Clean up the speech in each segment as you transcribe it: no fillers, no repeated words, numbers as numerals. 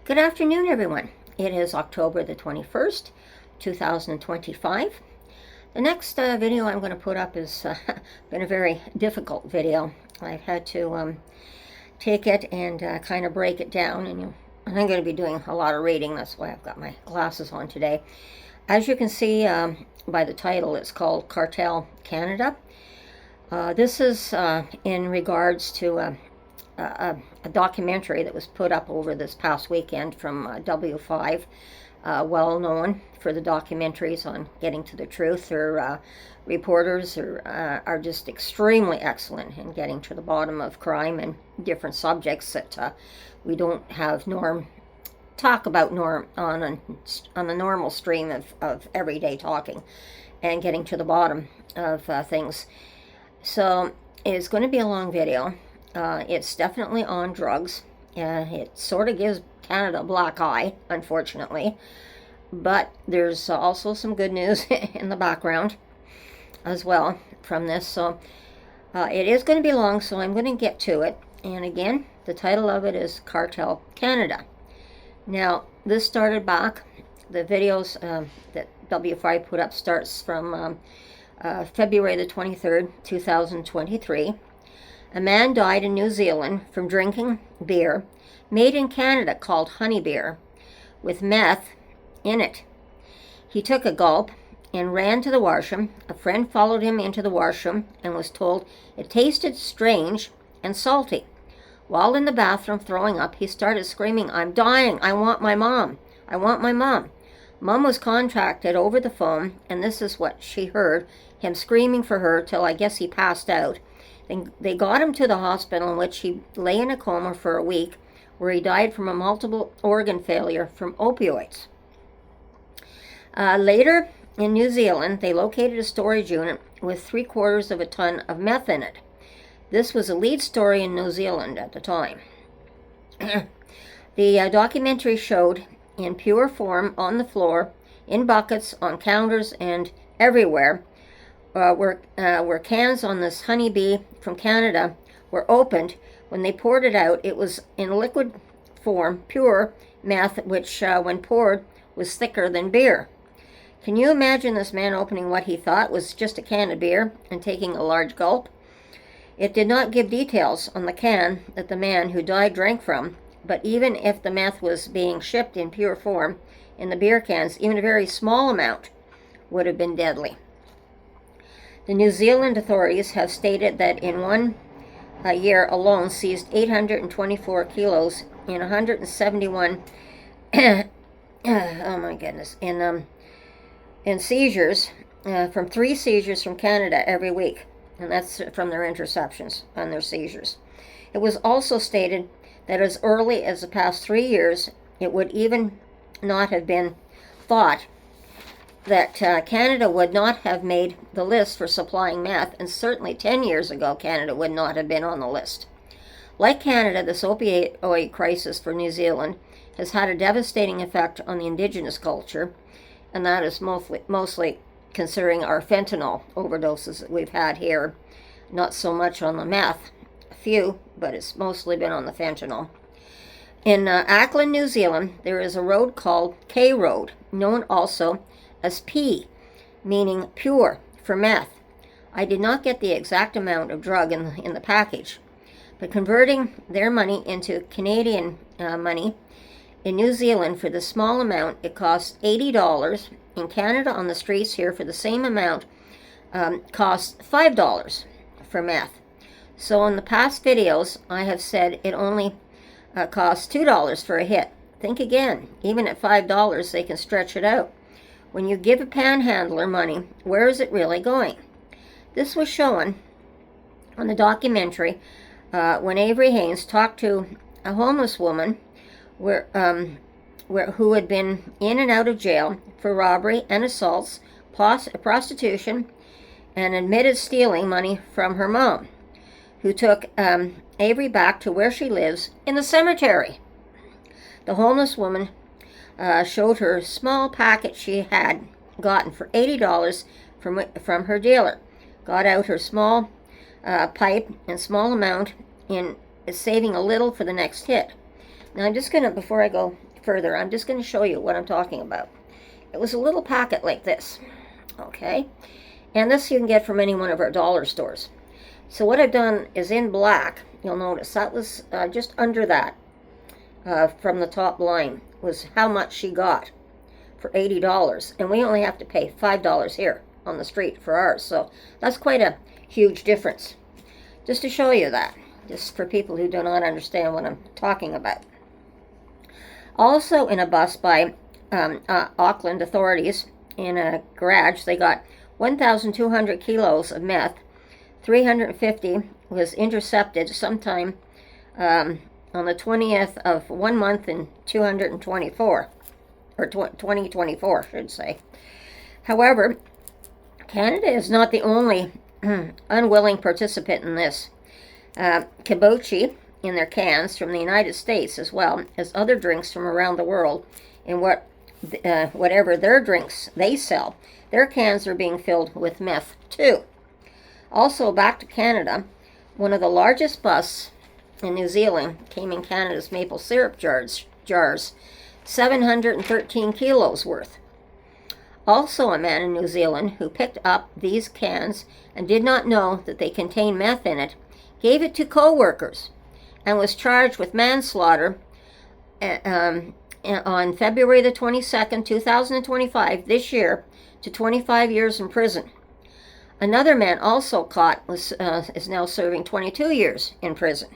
Good afternoon, everyone. It is October the 21st, 2025. The next video I'm going to put up has been a very difficult video. I've had to take it and kind of break it down, and I'm going to be doing a lot of reading. That's why I've got my glasses on today. As you can see by the title, it's called Cartel Canada. This is in regards to a documentary that was put up over this past weekend from W5, well known for the documentaries on getting to the truth. Their reporters are just extremely excellent in getting to the bottom of crime and different subjects that we don't have talk about on the normal stream of everyday talking, and getting to the bottom of things. So it's going to be a long video. It's definitely on drugs. It sort of gives Canada a black eye, unfortunately. But there's also some good news in the background as well from this. So it is going to be long, so I'm going to get to it. And again, the title of it is Cartel Canada. Now, this started back, the videos that W5 put up starts from February the 23rd, 2023. A man died in New Zealand from drinking beer made in Canada called honey beer with meth in it. He took a gulp and ran to the washroom. A friend followed him into the washroom and was told it tasted strange and salty. While in the bathroom throwing up, he started screaming, "I'm dying. I want my mom. I want my mom." Mom was contacted over the phone, and this is what she heard, him screaming for her till I guess he passed out. They got him to the hospital, in which he lay in a coma for a week, where he died from a multiple organ failure from opioids. Later, in New Zealand, they located a storage unit with 3/4 of a ton of meth in it. This was a lead story in New Zealand at the time. The documentary showed in pure form on the floor, in buckets, on counters, and everywhere, where cans on this honeybee from Canada were opened. When they poured it out, it was in liquid form, pure meth, which when poured was thicker than beer. Can you imagine this man opening what he thought was just a can of beer and taking a large gulp? It did not give details on the can that the man who died drank from, but even if the meth was being shipped in pure form in the beer cans, even a very small amount would have been deadly. The New Zealand authorities have stated that in one year alone seized 824 kilos in 171 oh my goodness, in seizures, from 3 seizures from Canada every week, and that's from their interceptions on their seizures. It was also stated that as early as the past 3 years, it would even not have been thought that Canada would not have made the list for supplying meth, and certainly 10 years ago, Canada would not have been on the list. Like Canada, this opioid crisis for New Zealand has had a devastating effect on the Indigenous culture, and that is mostly considering our fentanyl overdoses that we've had here. Not so much on the meth, a few, but it's mostly been on the fentanyl. In Auckland, New Zealand, there is a road called K Road, known also as P, meaning pure, for meth. I did not get the exact amount of drug in the package, but converting their money into Canadian money, in New Zealand for the small amount it costs $80. In Canada, on the streets here, for the same amount costs $5 for meth. So in the past videos I have said it only costs $2 for a hit. Think again, even at $5 they can stretch it out. When you give a panhandler money, where is it really going? This was shown on the documentary when Avery Haynes talked to a homeless woman who had been in and out of jail for robbery and assaults, prostitution, and admitted stealing money from her mom, who took Avery back to where she lives in the cemetery. The homeless woman showed her small packet she had gotten for $80 from her dealer. Got out her small pipe and small amount in saving a little for the next hit. Now I'm just going to, before I go further, I'm just going to show you what I'm talking about. It was a little packet like this, okay? And this you can get from any one of our dollar stores. So what I've done is in black, you'll notice that was just under that from the top line was how much she got for $80. And we only have to pay $5 here on the street for ours. So that's quite a huge difference. Just to show you that, just for people who do not understand what I'm talking about. Also in a bus by Auckland authorities, in a garage, they got 1,200 kilos of meth. 350 was intercepted sometime on the 20th of 1 month in 224, or 2024, I should say. However, Canada is not the only unwilling participant in this. Kibochi in their cans from the United States, as well as other drinks from around the world, in whatever their drinks they sell, their cans are being filled with meth too. Also, back to Canada, one of the largest busts in New Zealand came in Canada's maple syrup jars, 713 kilos worth. Also, a man in New Zealand who picked up these cans and did not know that they contained meth in it, gave it to co-workers, and was charged with manslaughter on February the 22nd, 2025, this year, to 25 years in prison. Another man also caught is now serving 22 years in prison.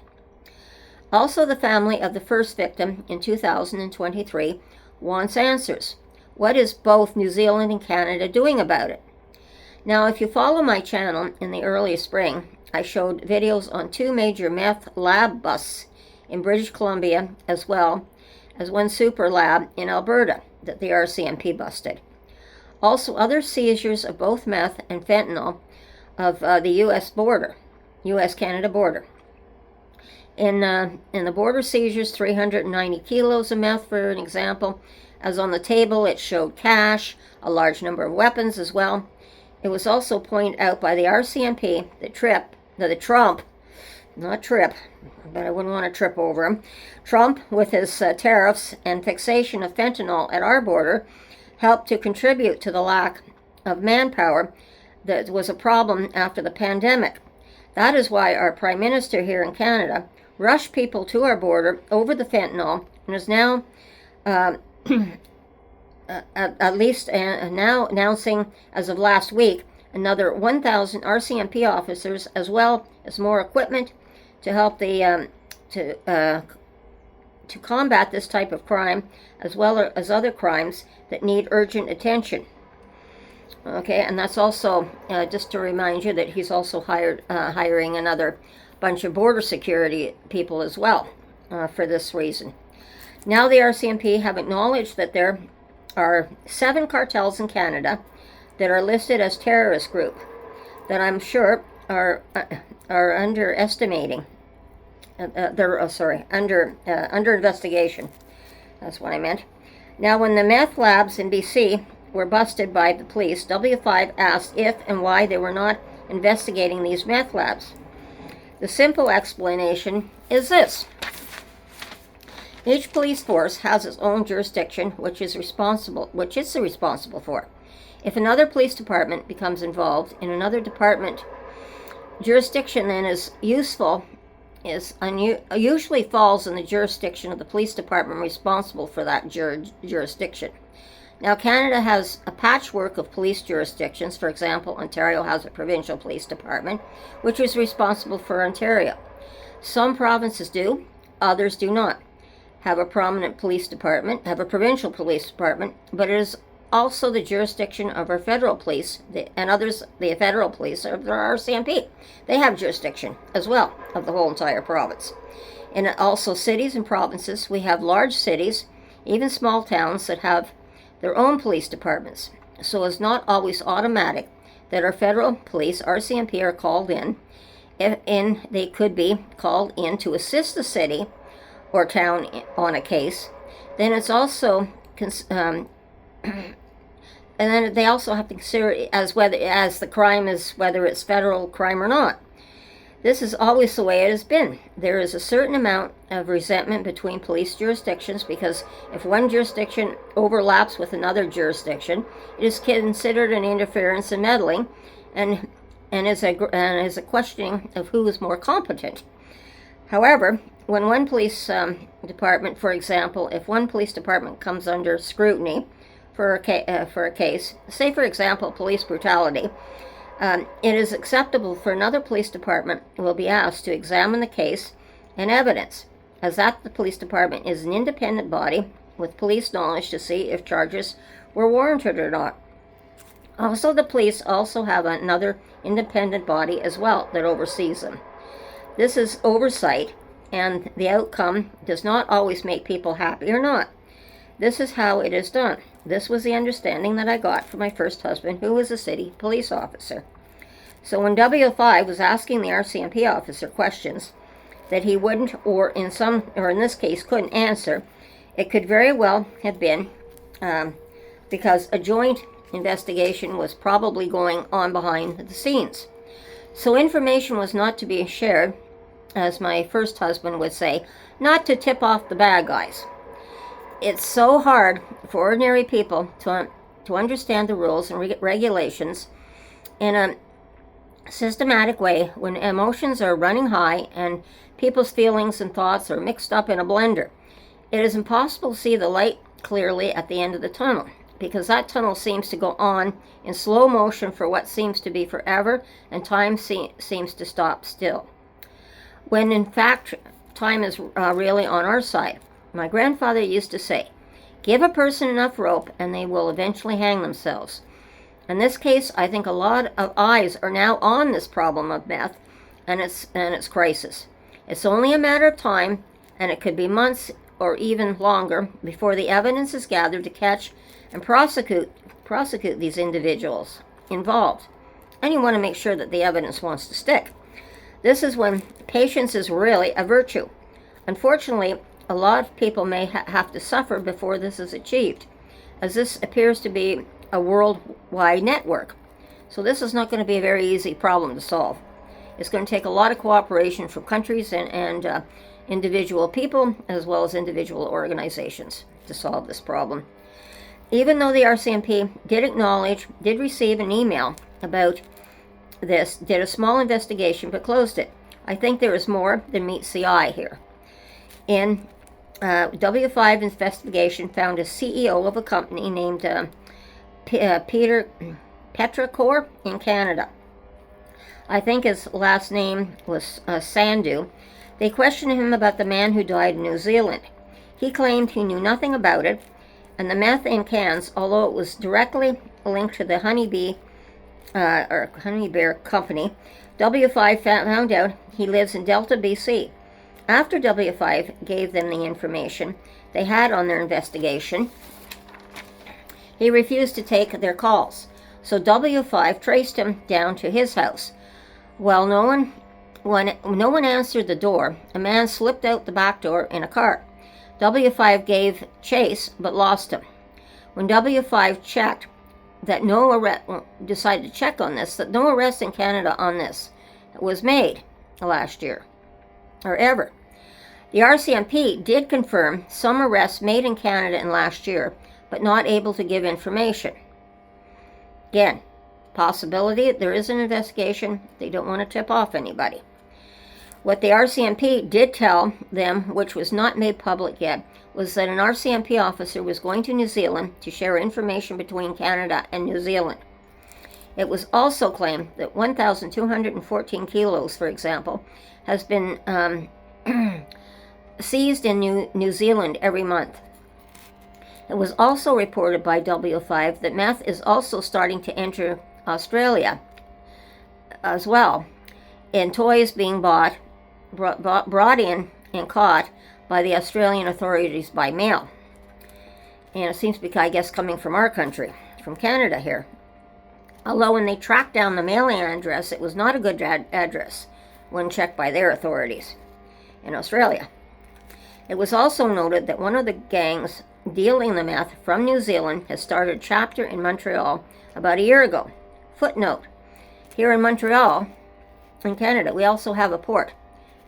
Also, the family of the first victim in 2023 wants answers. What is both New Zealand and Canada doing about it? Now, if you follow my channel in the early spring, I showed videos on 2 major meth lab busts in British Columbia, as well as one super lab in Alberta that the RCMP busted. Also, other seizures of both meth and fentanyl of the U.S.-Canada border. In the border seizures, 390 kilos of meth, for an example. As on the table, it showed cash, a large number of weapons as well. It was also pointed out by the RCMP that Trump, not Trip, but I wouldn't want to trip over him, Trump, with his tariffs and fixation of fentanyl at our border, helped to contribute to the lack of manpower that was a problem after the pandemic. That is why our Prime Minister here in Canada rushed people to our border over the fentanyl, and is now at least now announcing, as of last week, another 1,000 RCMP officers, as well as more equipment to help the to combat this type of crime, as well as other crimes that need urgent attention. Okay, and that's also just to remind you that he's also hiring another bunch of border security people as well for this reason. Now the RCMP have acknowledged that there are 7 cartels in Canada that are listed as terrorist group that I'm sure are underestimating. Under investigation. That's what I meant. Now, when the meth labs in BC were busted by the police, W5 asked if and why they were not investigating these meth labs. The simple explanation is this. Each police force has its own jurisdiction, which it's responsible for. If another police department becomes involved in another department, jurisdiction then usually falls in the jurisdiction of the police department responsible for that jurisdiction. Now, Canada has a patchwork of police jurisdictions. For example, Ontario has a provincial police department, which is responsible for Ontario. Some provinces do, others do not have a prominent police department, have a provincial police department, but it is also the jurisdiction of our federal police, and others, the federal police, of the RCMP. They have jurisdiction as well of the whole entire province. And also cities and provinces, we have large cities, even small towns, that have their own police departments. So it's not always automatic that our federal police, RCMP, are called in, and they could be called in to assist the city or town on a case. Then it's also and then they also have to consider as the crime is, whether it's federal crime or not. This is always the way it has been. There is a certain amount of resentment between police jurisdictions because if one jurisdiction overlaps with another jurisdiction, it is considered an interference and meddling, and is a questioning of who is more competent. However, when one police department, for example, if one police department comes under scrutiny for a case, say for example police brutality, it is acceptable for another police department will be asked to examine the case and evidence, as that the police department is an independent body with police knowledge to see if charges were warranted or not. Also, the police also have another independent body as well that oversees them. This is oversight, and the outcome does not always make people happy or not. This is how it is done. This was the understanding that I got from my first husband, who was a city police officer. So when W5 was asking the RCMP officer questions that he wouldn't, or in this case couldn't answer, it could very well have been because a joint investigation was probably going on behind the scenes. So information was not to be shared, as my first husband would say, not to tip off the bad guys. It's so hard for ordinary people to understand the rules and regulations in a systematic way when emotions are running high and people's feelings and thoughts are mixed up in a blender. It is impossible to see the light clearly at the end of the tunnel, because that tunnel seems to go on in slow motion for what seems to be forever, and time seems to stop still, when in fact time is really on our side. My grandfather used to say, give a person enough rope and they will eventually hang themselves. In this case, I think a lot of eyes are now on this problem of meth and its crisis. It's only a matter of time, and it could be months or even longer before the evidence is gathered to catch and prosecute these individuals involved. And you want to make sure that the evidence wants to stick. This is when patience is really a virtue. Unfortunately, a lot of people may have to suffer before this is achieved, as this appears to be a worldwide network. So this is not going to be a very easy problem to solve. It's going to take a lot of cooperation from countries and individual people, as well as individual organizations, to solve this problem. Even though the RCMP did receive an email about this, did a small investigation, but closed it. I think there is more than meets the eye here. In W5 investigation found a CEO of a company named Peter Petracor in Canada. I think his last name was Sandhu. They questioned him about the man who died in New Zealand. He claimed he knew nothing about it, and the meth in cans, although it was directly linked to the Honey Bear Company, W5 found out he lives in Delta, BC. After W5 gave them the information they had on their investigation, he refused to take their calls. So W5 traced him down to his house. When no one answered the door, a man slipped out the back door in a car. W5 gave chase but lost him. When W5 checked that decided to check on this, that no arrest in Canada on this was made last year or ever. The RCMP did confirm some arrests made in Canada in last year, but not able to give information. Again, possibility there is an investigation. They don't want to tip off anybody. What the RCMP did tell them, which was not made public yet, was that an RCMP officer was going to New Zealand to share information between Canada and New Zealand. It was also claimed that 1,214 kilos, for example, has been seized in New Zealand every month. It was also reported by W5 that meth is also starting to enter Australia as well, and toys being brought in and caught by the Australian authorities by mail. And it seems to be, I guess, coming from our country, from Canada here. Although when they tracked down the mailing address, it was not a good address when checked by their authorities in Australia. It was also noted that one of the gangs dealing the meth from New Zealand has started a chapter in Montreal about a year ago. Footnote: here in Montreal, in Canada. We also have a port.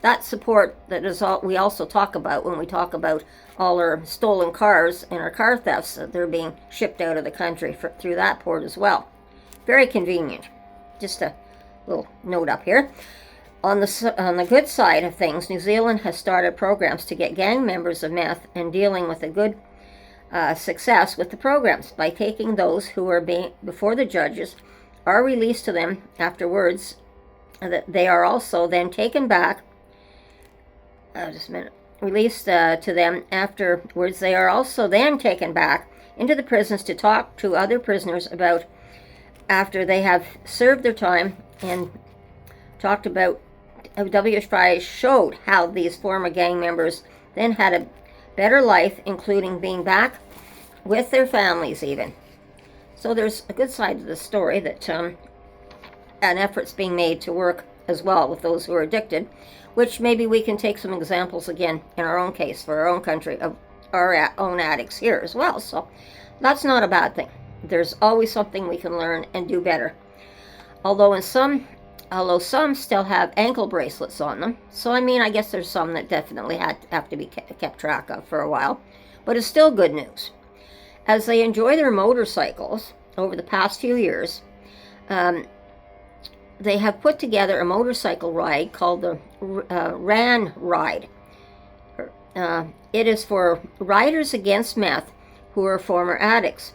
That's the port that is all we also talk about when we talk about all our stolen cars and our car thefts. They're being shipped out of the country through that port as well. Very convenient. Just a little note up here. On the good side of things, New Zealand has started programs to get gang members of meth, and dealing with a good success with the programs by taking those who are before the judges are released to them afterwards. That they are also then taken back. Just a minute. Released to them afterwards. They are also then taken back into the prisons to talk to other prisoners about after they have served their time, and talked about WFI showed how these former gang members then had a better life, including being back with their families even. So there's a good side to the story that an effort's being made to work as well with those who are addicted, which maybe we can take some examples again in our own case for our own country of our own addicts here as well. So that's not a bad thing. There's always something we can learn and do better. Although some still have ankle bracelets on them. So I guess there's some that definitely have to be kept track of for a while. But it's still good news. As they enjoy their motorcycles over the past few years, they have put together a motorcycle ride called the RAN Ride. It is for riders against meth who are former addicts.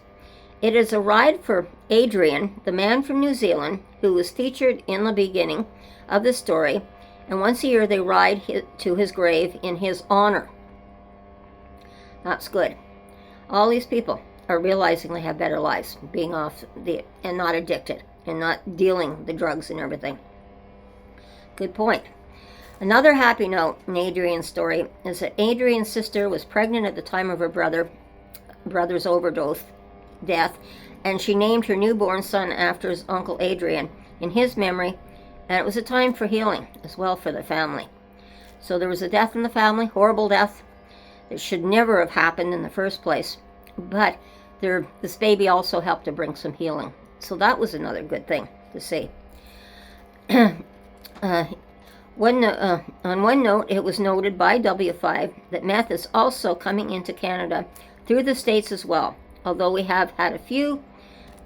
It is a ride for Adrian, the man from New Zealand, who was featured in the beginning of the story, and once a year they ride to his grave in his honor. That's good. All these people are realizing they have better lives, being off and not addicted, and not dealing the drugs and everything. Good point. Another happy note in Adrian's story is that Adrian's sister was pregnant at the time of her brother's overdose death, and she named her newborn son after his uncle Adrian in his memory, and it was a time for healing as well for the family. So there was a death in the family, horrible death that should never have happened in the first place, but this baby also helped to bring some healing. So that was another good thing to see. On one note, it was noted by W5 that meth is also coming into Canada through the States as well. Although we have had a few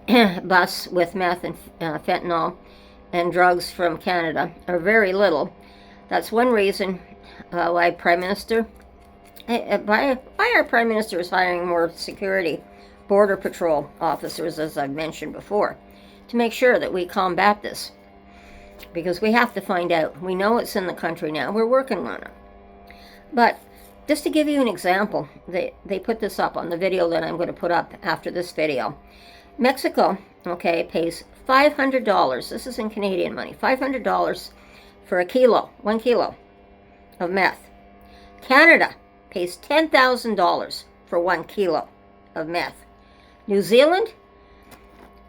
busts with meth and fentanyl and drugs from Canada, or very little. That's one reason why our Prime Minister is hiring more security, border patrol officers, as I've mentioned before, to make sure that we combat this. Because we have to find out. We know it's in the country now. We're working on it. But just to give you an example, they put this up on the video that I'm going to put up after this video. Mexico, pays $500. This is in Canadian money. $500 for 1 kilo of meth. Canada pays $10,000 for 1 kilo of meth. New Zealand,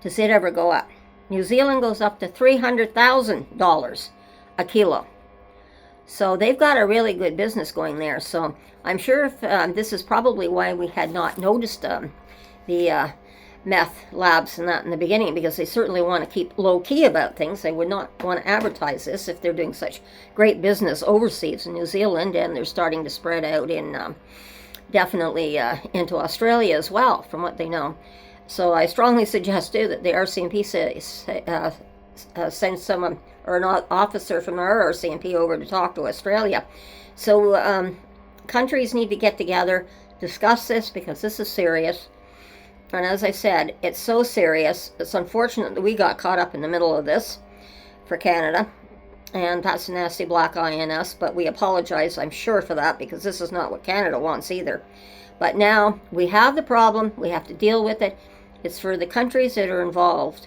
does it ever go up? New Zealand goes up to $300,000 a kilo. So they've got a really good business going there. So I'm sure if this is probably why we had not noticed the meth labs and that in the beginning, because they certainly want to keep low-key about things. They would not want to advertise this if they're doing such great business overseas in New Zealand, and they're starting to spread out in definitely into Australia as well, from what they know. So I strongly suggest too that the RCMP send someone or an officer from our RCMP over to talk to Australia. So countries need to get together, discuss this, because this is serious. And as I said, it's so serious. It's unfortunate that we got caught up in the middle of this for Canada. And that's a nasty black eye in us. But we apologize, I'm sure, for that, because this is not what Canada wants either. But now we have the problem. We have to deal with it. It's for the countries that are involved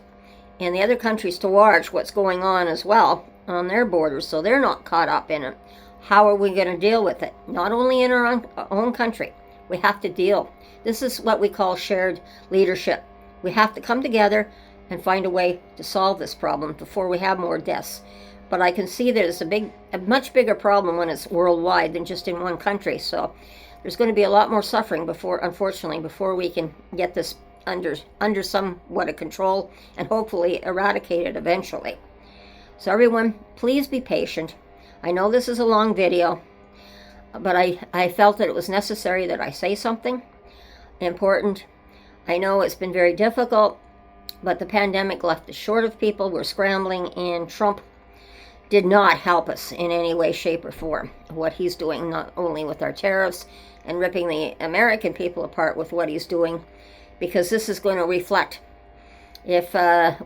and the other countries to watch what's going on as well on their borders, so they're not caught up in it. How are we going to deal with it? Not only in our own country. We have to deal. This is what we call shared leadership. We have to come together and find a way to solve this problem before we have more deaths. But I can see that it's a much bigger problem when it's worldwide than just in one country. So there's going to be a lot more suffering unfortunately, before we can get this under somewhat of control and hopefully eradicate it eventually. So everyone, please be patient. I know this is a long video, but I felt that it was necessary that I say something important. I know it's been very difficult, but the pandemic left us short of people. We're scrambling, and Trump did not help us in any way, shape, or form. What he's doing, not only with our tariffs and ripping the American people apart with what he's doing, because this is going to reflect. If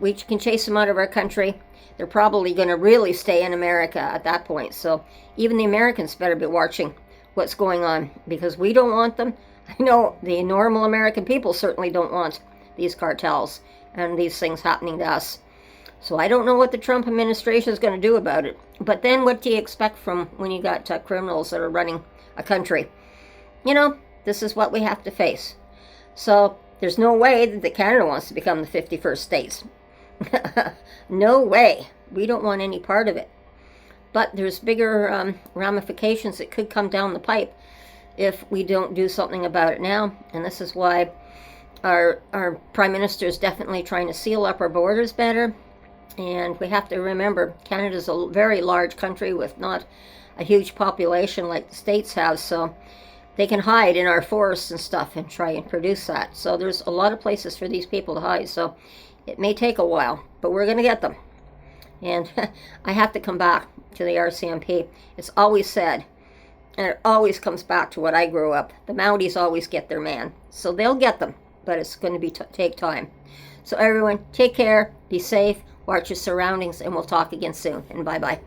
we can chase them out of our country, they're probably going to really stay in America at that point. So even the Americans better be watching what's going on, because we don't want them. I know the normal American people certainly don't want these cartels and these things happening to us. So I don't know what the Trump administration is going to do about it. But then what do you expect from when you got criminals that are running a country? You know, this is what we have to face. So there's no way that Canada wants to become the 51st states. No way. We don't want any part of it. But there's bigger ramifications that could come down the pipe if we don't do something about it now. And this is why our Prime Minister is definitely trying to seal up our borders better. And we have to remember, Canada's a very large country with not a huge population like the States have, so they can hide in our forests and stuff and try and produce that. So there's a lot of places for these people to hide, so it may take a while, but we're going to get them. And I have to come back to the RCMP. It's always said, and it always comes back to what I grew up, the Mounties always get their man. So they'll get them, but it's going to take time. So everyone, take care, be safe, watch your surroundings, and we'll talk again soon. And bye-bye.